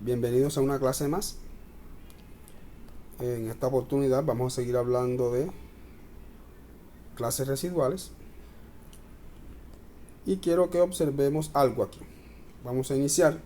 Bienvenidos a una clase más. En esta oportunidad vamos a seguir hablando de clases residuales y quiero que observemos algo aquí. Vamos a iniciar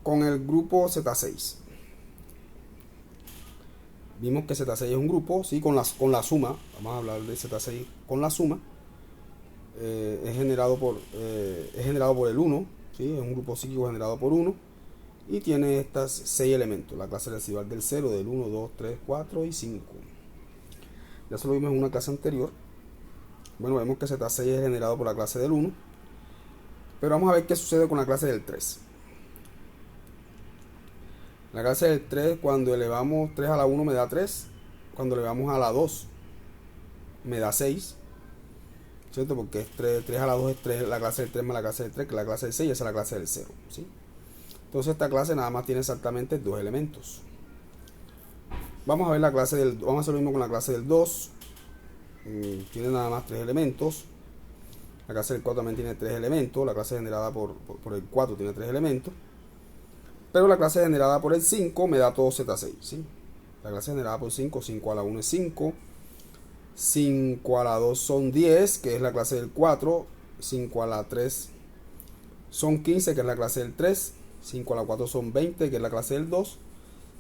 con el grupo Z6. Vimos que Z6 es un grupo, sí, con la suma. Vamos a hablar de Z6 con la suma. Es generado por el 1, ¿sí? Es un grupo psíquico generado por 1 y tiene estas 6 elementos, la clase residual del 0, del 1, 2, 3, 4 y 5. Ya se lo vimos en una clase anterior. Bueno, vemos que Z6 es generado por la clase del 1, pero vamos a ver qué sucede con la clase del 3. La clase del 3, cuando elevamos 3 a la 1 me da 3, cuando elevamos a la 2 me da 6, ¿cierto? Porque es 3 a la 2 es 3, la clase del 3 más la clase del 3, que la clase del 6 es la clase del 0, ¿sí? Entonces esta clase nada más tiene exactamente 2 elementos. Vamos a ver la clase del, vamos a hacer lo mismo con la clase del 2. Tiene nada más 3 elementos. La clase del 4 también tiene 3 elementos. La clase generada por el 4 tiene 3 elementos. Pero la clase generada por el 5 me da todo Z6, ¿sí? La clase generada por 5, 5 a la 1 es 5. 5 a la 2 son 10, que es la clase del 4. 5 a la 3 son 15, que es la clase del 3. 5 a la 4 son 20, que es la clase del 2.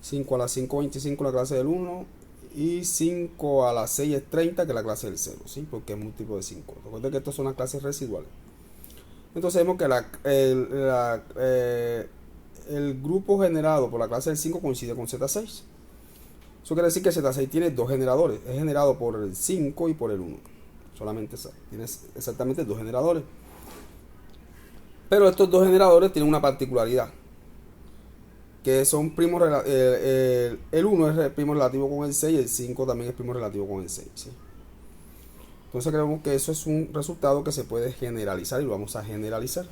5 a la 5, 25, la clase del 1. Y 5 a la 6 es 30, que es la clase del 0, ¿sí? Porque es múltiplo de 5. Recuerden que estas son las clases residuales. Entonces vemos que el grupo generado por la clase del 5 coincide con Z6. Eso quiere decir que Z6 tiene dos generadores. Es generado por el 5 y por el 1. Solamente tiene exactamente dos generadores. Pero estos dos generadores tienen una particularidad, que son primos, el 1 es primo relativo con el 6 y el 5 también es primo relativo con el 6, ¿sí? Entonces creemos que eso es un resultado que se puede generalizar y lo vamos a generalizar.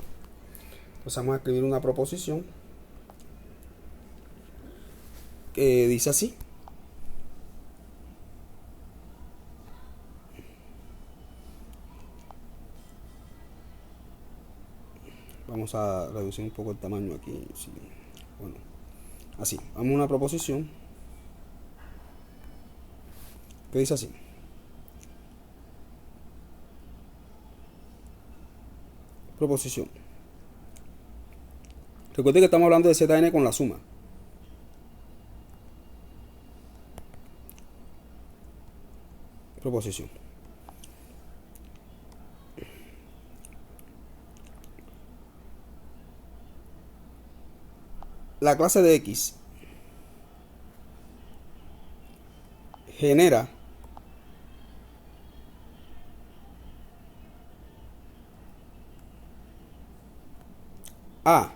Entonces vamos a escribir una proposición que dice así. Vamos a reducir un poco el tamaño aquí, sí. Bueno, así, vamos a una proposición que dice así. Proposición. Recuerden que estamos hablando de Zn con la suma. Proposición. La clase de X genera a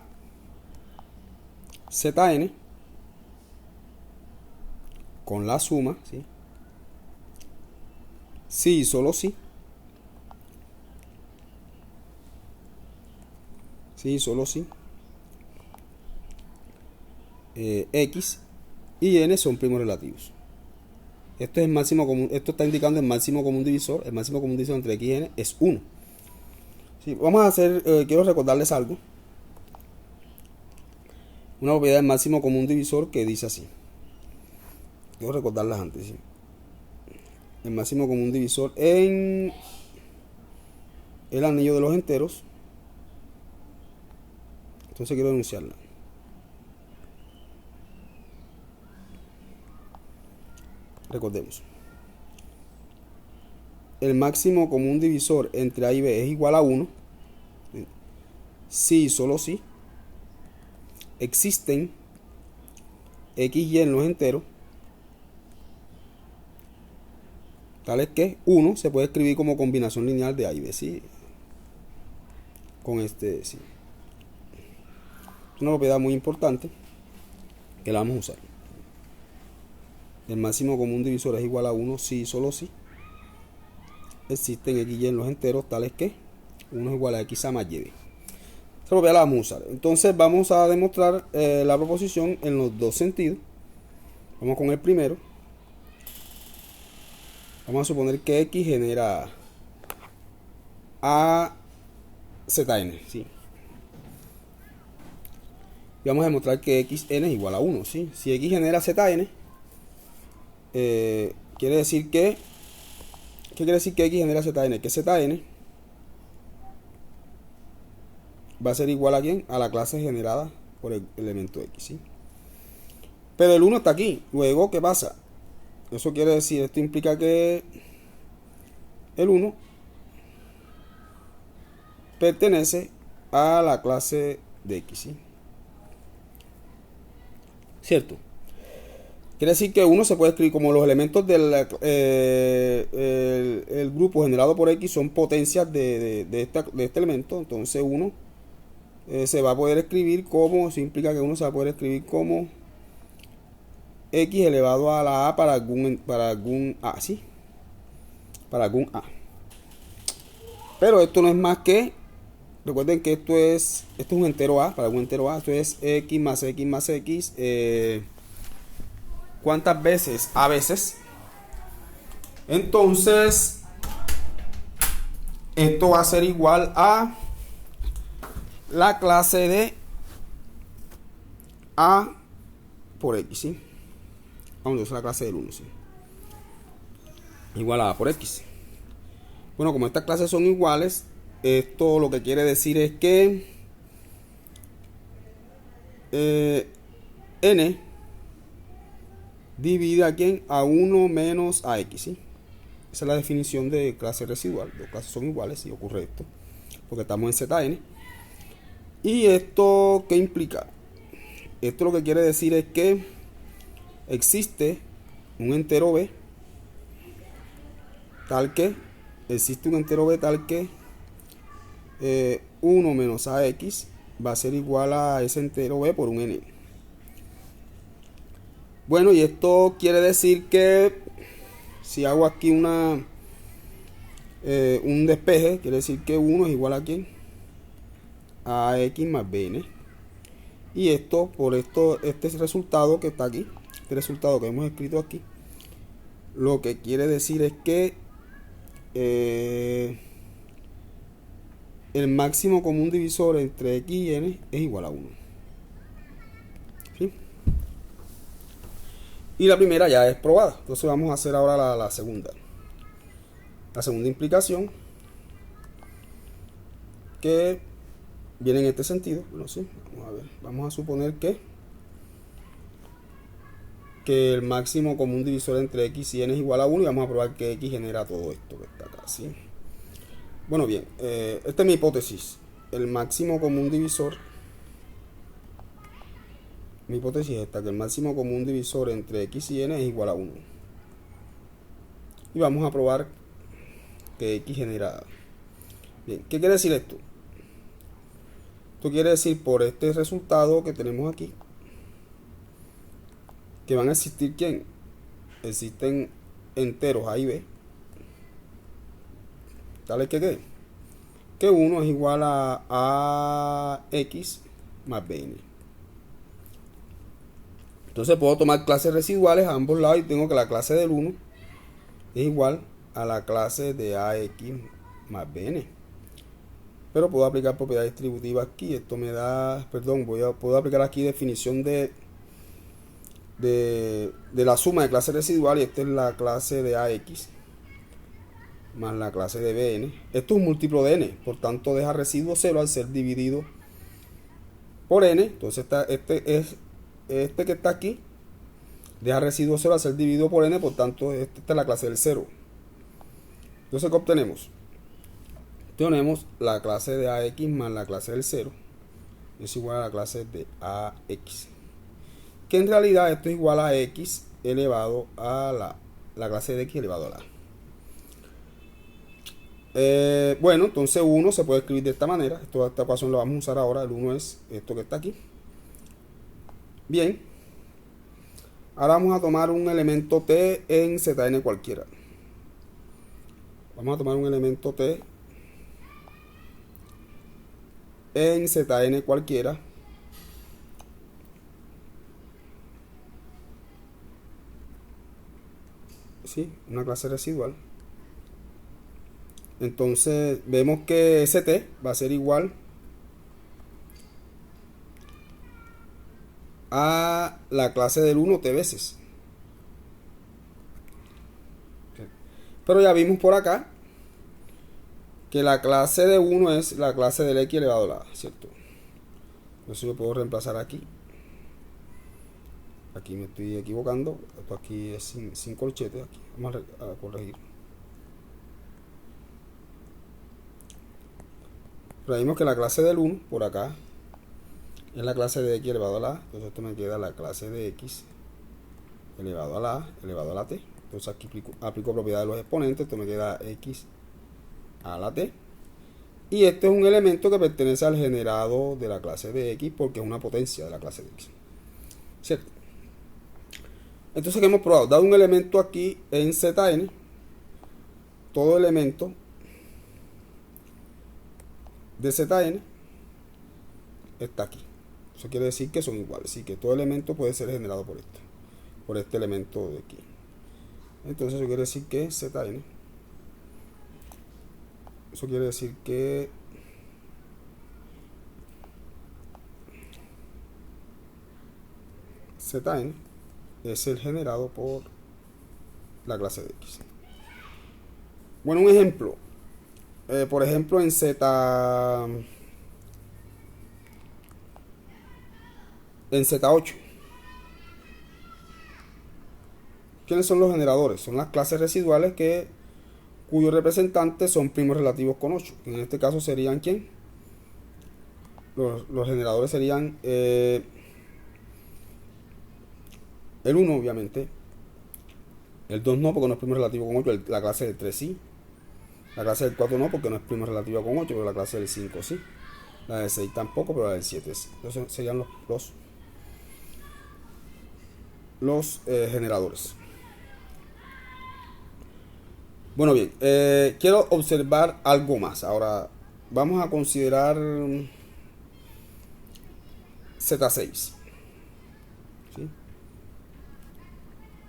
Zn con la suma, ¿sí? Sí y solo sí. Sí y solo sí. X y n son primos relativos. Esto es el máximo común, esto está indicando el máximo común divisor. El máximo común divisor entre X y n es 1. Sí, vamos a hacer, quiero recordarles algo. Una propiedad del máximo común divisor que dice así. Quiero recordarlas antes, ¿sí? El máximo común divisor en el anillo de los enteros. Entonces quiero denunciarla. Recordemos. El máximo común divisor entre A y B es igual a 1. Si y solo si existen X y en los enteros, tales que 1 se puede escribir como combinación lineal de A y B, ¿sí? Con este, sí. Es una propiedad muy importante que la vamos a usar. El máximo común divisor es igual a 1 si y solo si existen X y en los enteros, tales que 1 es igual a X a más Y. Esta propiedad la vamos a usar. Entonces vamos a demostrar la proposición en los dos sentidos. Vamos con el primero. Vamos a suponer que X genera a Zn, ¿sí? Y vamos a demostrar que xn es igual a 1, ¿sí? Si x genera zn, quiere decir que... ¿Qué quiere decir que x genera zn? Que zn va a ser igual a ¿quién? A la clase generada por el elemento x, ¿sí? Pero el 1 está aquí. Luego, ¿qué pasa? Eso quiere decir, esto implica que el 1 pertenece a la clase de x, ¿sí? ¿Cierto? Quiere decir que 1 se puede escribir como los elementos del el grupo generado por x son potencias de este elemento. Entonces 1 se va a poder escribir como, eso implica que 1 se va a poder escribir como x elevado a la a para algún a, ¿sí? Para algún a. Pero esto no es más que, recuerden que esto es un entero a, para algún entero a, esto es x más x más x, ¿cuántas veces? A veces. Entonces, esto va a ser igual a la clase de a por x, ¿sí? Vamos a usar la clase del 1, ¿sí? Igual a por x. Bueno, como estas clases son iguales, esto lo que quiere decir es que n divide a quién, a 1 menos a x, ¿sí? Esa es la definición de clase residual. Dos clases son iguales si ocurre esto, porque estamos en Zn. ¿Y esto qué implica? Esto lo que quiere decir es que existe un entero b tal que 1 menos ax va a ser igual a ese entero b por un n. Bueno, y esto quiere decir que si hago aquí un despeje, quiere decir que 1 es igual a ¿quién? A x más bn. Y esto, por esto, este resultado que está aquí, este resultado que hemos escrito aquí, lo que quiere decir es que el máximo común divisor entre x y n es igual a 1. ¿Sí? Y la primera ya es probada. Entonces vamos a hacer ahora la segunda. La segunda implicación, que viene en este sentido. Bueno, sí, vamos a ver. Vamos a suponer que el máximo común divisor entre x y n es igual a 1 y vamos a probar que x genera todo esto que está acá, ¿sí? Bueno, bien, esta es mi hipótesis. El máximo común divisor, mi hipótesis es esta, que el máximo común divisor entre x y n es igual a 1. Y vamos a probar que x genera. Bien, ¿qué quiere decir esto? Esto quiere decir, por este resultado que tenemos aquí, que van a existir ¿quién? Existen enteros a y b, tales que 1 es igual a x más bn. Entonces puedo tomar clases residuales a ambos lados y tengo que la clase del 1 es igual a la clase de ax más bn. Pero puedo aplicar propiedad distributiva aquí. Esto me da, perdón, puedo aplicar aquí definición de la suma de clase residual, y esta es la clase de ax más la clase de bn. Esto es un múltiplo de n, por tanto deja residuo 0 al ser dividido por n. Entonces este que está aquí deja residuo 0 al ser dividido por n, por tanto esta es la clase del 0. Entonces, ¿qué obtenemos? Tenemos la clase de ax más la clase del 0 es igual a la clase de ax, que en realidad esto es igual a x elevado a la clase de x elevado a la a. Bueno, entonces 1 se puede escribir de esta manera. Esta ecuación la vamos a usar ahora. El 1 es esto que está aquí. Bien, ahora vamos a tomar un elemento t en Zn cualquiera. Vamos a tomar un elemento t en Zn cualquiera. ¿Sí? Una clase residual. Entonces vemos que st va a ser igual a la clase del 1 t veces. Pero ya vimos por acá que la clase de 1 es la clase del x elevado a la a, ¿cierto? Eso yo puedo reemplazar aquí. Aquí me estoy equivocando. Esto aquí es sin corchete. Aquí vamos a corregir. Pero vimos que la clase del 1 por acá es la clase de x elevado a la a. Entonces esto me queda la clase de x elevado a la a elevado a la t. Entonces aquí aplico propiedad de los exponentes. Esto me queda x a la t. Y este es un elemento que pertenece al generado de la clase de x porque es una potencia de la clase de x. ¿Cierto? Entonces, ¿qué hemos probado? Dado un elemento aquí en Zn, todo elemento de Zn está aquí. Eso quiere decir que son iguales. Así que todo elemento puede ser generado por este elemento de aquí. Entonces, eso quiere decir que Zn, eso quiere decir que Zn es el generado por la clase de x. Bueno, un ejemplo. Por ejemplo, en Z8. ¿Quiénes son los generadores? Son las clases residuales cuyos representantes son primos relativos con 8. En este caso serían ¿quién? Los generadores serían el 1 obviamente, el 2 no porque no es primo relativo con 8, la clase del 3 sí, la clase del 4 no porque no es primo relativa con 8, pero la clase del 5 sí, la del 6 tampoco, pero la del 7 sí. Entonces serían los generadores. Bueno, bien, quiero observar algo más. Ahora vamos a considerar Z6. ¿Sí?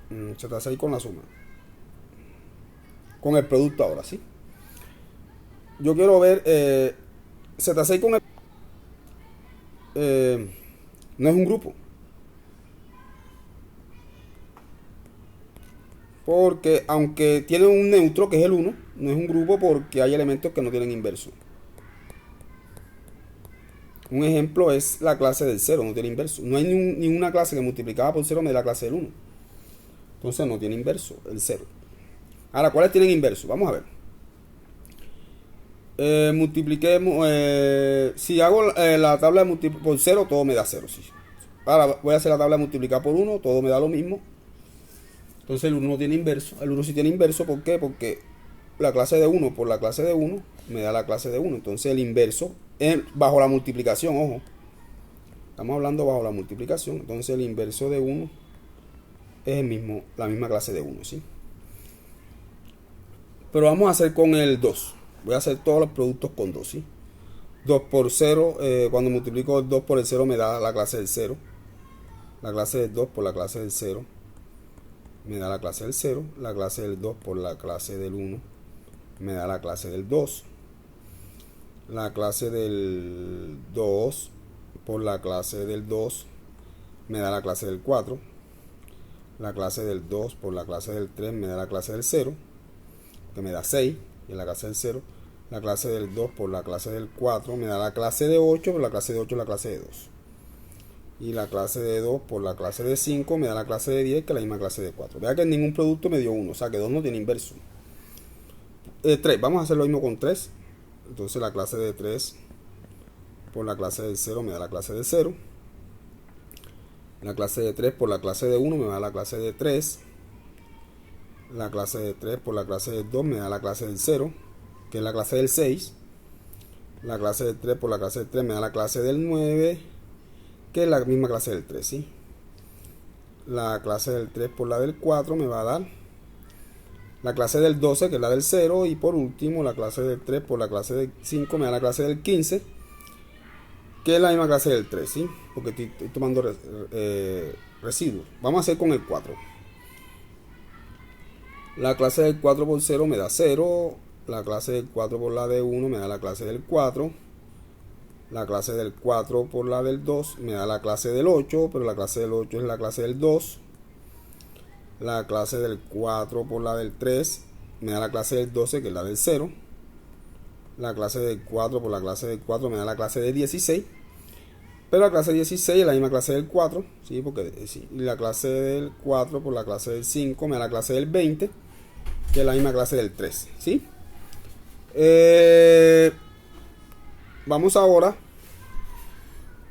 Z6 con la suma. Con el producto ahora, ¿sí? Yo quiero ver Z6 con el... no es un grupo. Porque aunque tiene un neutro que es el 1, no es un grupo porque hay elementos que no tienen inverso. Un ejemplo es la clase del 0, no tiene inverso. No hay ninguna clase que multiplicada por 0 me dé la clase del 1. Entonces no tiene inverso el 0. Ahora, ¿cuáles tienen inverso? Vamos a ver. Multipliquemos. Si hago la tabla de multiplicar por 0, todo me da 0. Sí. Ahora voy a hacer la tabla de multiplicar por 1, todo me da lo mismo. Entonces el 1 no tiene inverso. El 1 sí tiene inverso, ¿por qué? Porque la clase de 1 por la clase de 1 me da la clase de 1. Entonces el inverso es bajo la multiplicación, ojo. Estamos hablando bajo la multiplicación. Entonces el inverso de 1 es la misma clase de 1, ¿sí? Pero vamos a hacer con el 2. Voy a hacer todos los productos con 2, ¿sí? 2 por 0, cuando multiplico el 2 por el 0 me da la clase del 0. La clase del 2 por la clase del 0 me da la clase del 0. La clase del 2 por la clase del 1 me da la clase del 2. La clase del 2 por la clase del 2 me da la clase del 4. La clase del 2 por la clase del 3 me da la clase del 0, que me da 6, y la clase del 0. La clase del 2 por la clase del 4 me da la clase de 8, pero la clase de 8 es la clase de 2. Y la clase de 2 por la clase de 5 me da la clase de 10, que es la misma clase de 4. Vea que en ningún producto me dio 1, o sea que 2 no tiene inverso. 3, vamos a hacer lo mismo con 3. Entonces la clase de 3 por la clase del 0 me da la clase de 0. La clase de 3 por la clase de 1 me da la clase de 3. La clase de 3 por la clase de 2 me da la clase del 0, que es la clase del 6. La clase de 3 por la clase de 3 me da la clase del 9, que es la misma clase del 3, ¿sí? La clase del 3 por la del 4 me va a dar la clase del 12, que es la del 0. Y por último, la clase del 3 por la clase del 5 me da la clase del 15, que es la misma clase del 3, ¿sí? Porque estoy tomando residuos. Vamos a hacer con el 4. La clase del 4 por 0 me da 0. La clase del 4 por la de 1 me da la clase del 4. La clase del 4 por la del 2 me da la clase del 8, pero la clase del 8 es la clase del 2. La clase del 4 por la del 3 me da la clase del 12, que es la del 0. La clase del 4 por la clase del 4 me da la clase de 16. Pero la clase 16 es la misma clase del 4, ¿sí? Porque sí. Y la clase del 4 por la clase del 5 me da la clase del 20, que es la misma clase del 3, ¿sí? Vamos ahora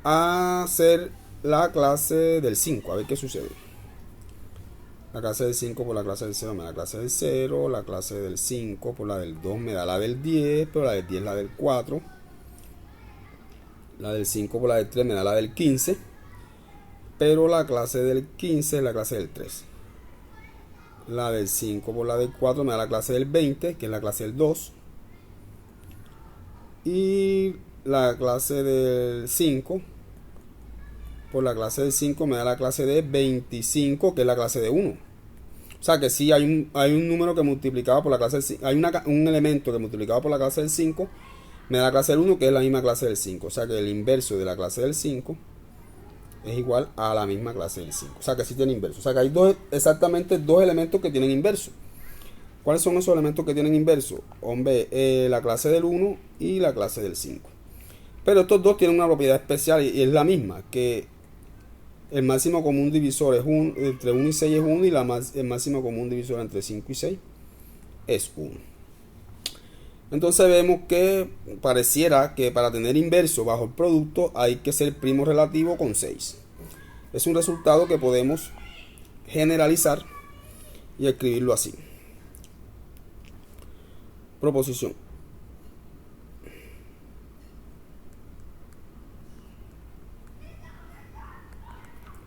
a hacer la clase del 5, a ver qué sucede. La clase del 5 por la clase del 0 me da la clase del 0. La clase del 5 por la del 2 me da la del 10, pero la del 10 es la del 4. La del 5 por la del 3 me da la del 15, pero la clase del 15 es la clase del 3. La del 5 por la del 4 me da la clase del 20, que es la clase del 2. Y la clase del 5 por la clase del 5 me da la clase de 25, que es la clase de 1. O sea que sí hay un número que multiplicado por la clase del 5, hay un elemento que multiplicado por la clase del 5 me da la clase del 1, que es la misma clase del 5. O sea que el inverso de la clase del 5 es igual a la misma clase del 5. O sea que sí tiene inverso. O sea que hay exactamente dos elementos que tienen inverso. ¿Cuáles son esos elementos que tienen inverso? Hombre, la clase del 1 y la clase del 5. Pero estos dos tienen una propiedad especial y es la misma, que el máximo común divisor es entre 1 y 6 es 1 y el máximo común divisor entre 5 y 6 es 1. Entonces vemos que pareciera que para tener inverso bajo el producto hay que ser primo relativo con 6. Es un resultado que podemos generalizar y escribirlo así. Proposición.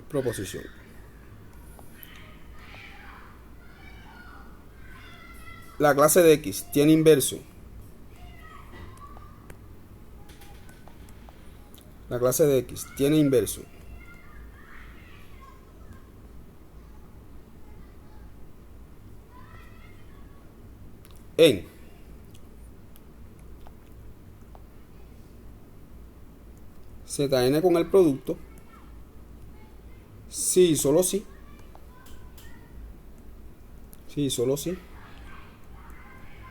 Proposición. La clase de X tiene inverso. La clase de X tiene inverso en Zn con el producto si solo si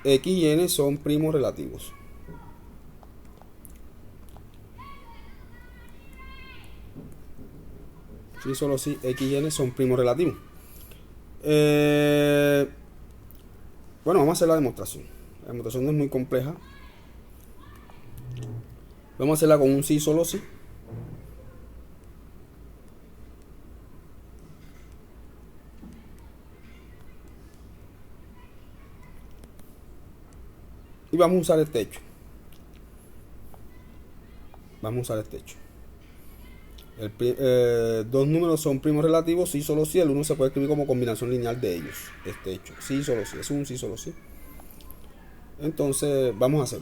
X y N son primos relativos. Si solo si X y N son primos relativos. Bueno, vamos a hacer la demostración. La demostración no es muy compleja. Vamos a hacerla con un sí solo si. Y vamos a usar este hecho. Dos números son primos relativos, sí solo si. El uno se puede escribir como combinación lineal de ellos. Este hecho, sí solo si. Es un sí solo si. Entonces, vamos a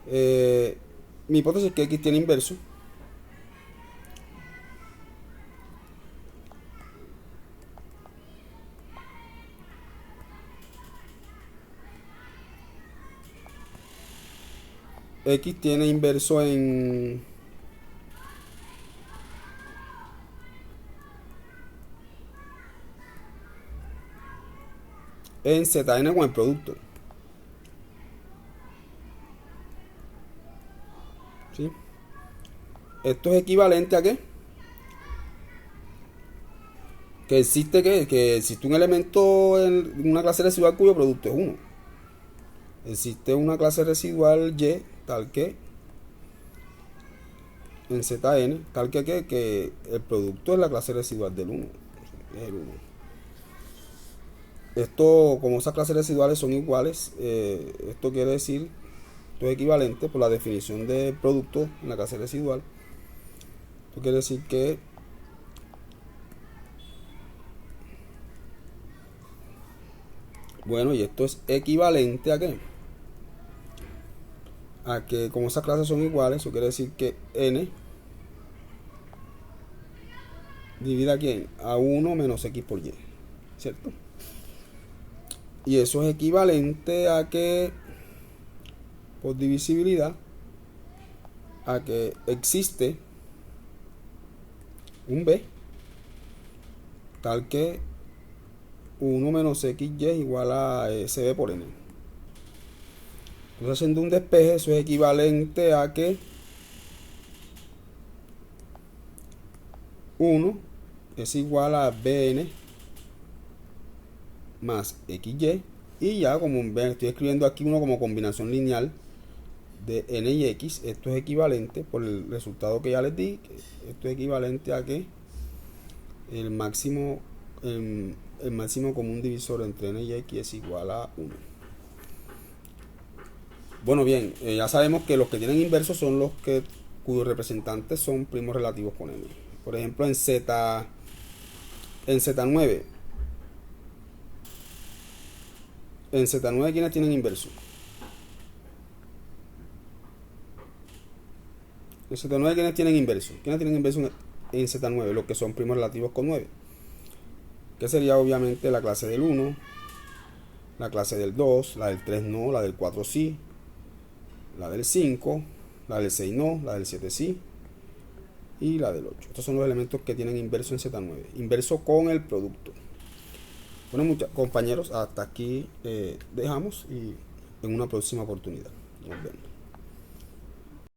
ver. Mi hipótesis es que X tiene inverso. X tiene inverso en Zn con el producto. ¿Sí? Esto es equivalente a ¿qué? Que existe un elemento en una clase residual cuyo producto es 1. Existe una clase residual Y tal que en Zn tal que el producto es la clase residual del 1. Es el 1. Esto, como esas clases residuales son iguales, esto quiere decir, esto es equivalente por la definición de producto en la clase residual. Esto quiere decir que bueno, y esto es equivalente a ¿qué? A que como esas clases son iguales, eso quiere decir que n divide a quién? A 1 menos x por y, ¿cierto? Y eso es equivalente a que por divisibilidad a que existe un B tal que 1 menos XY es igual a SB por N. Entonces, haciendo un despeje, eso es equivalente a que 1 es igual a Bn más XY, y ya como ven estoy escribiendo aquí uno como combinación lineal de N y X. Esto es equivalente, por el resultado que ya les di, esto es equivalente a que el máximo común divisor entre N y X es igual a 1. Bueno, bien, ya sabemos que los que tienen inversos son los cuyos representantes son primos relativos con N. Por ejemplo, en Z9, ¿quiénes tienen inverso? En Z9, ¿quiénes tienen inverso? ¿Quiénes tienen inverso en Z9? Los que son primos relativos con 9. Que sería obviamente la clase del 1, la clase del 2, la del 3 no, la del 4 sí, la del 5, la del 6 no, la del 7 sí y la del 8. Estos son los elementos que tienen inverso en Z9. Inverso con el producto. Bueno, compañeros, hasta aquí dejamos y en una próxima oportunidad. Nos vemos.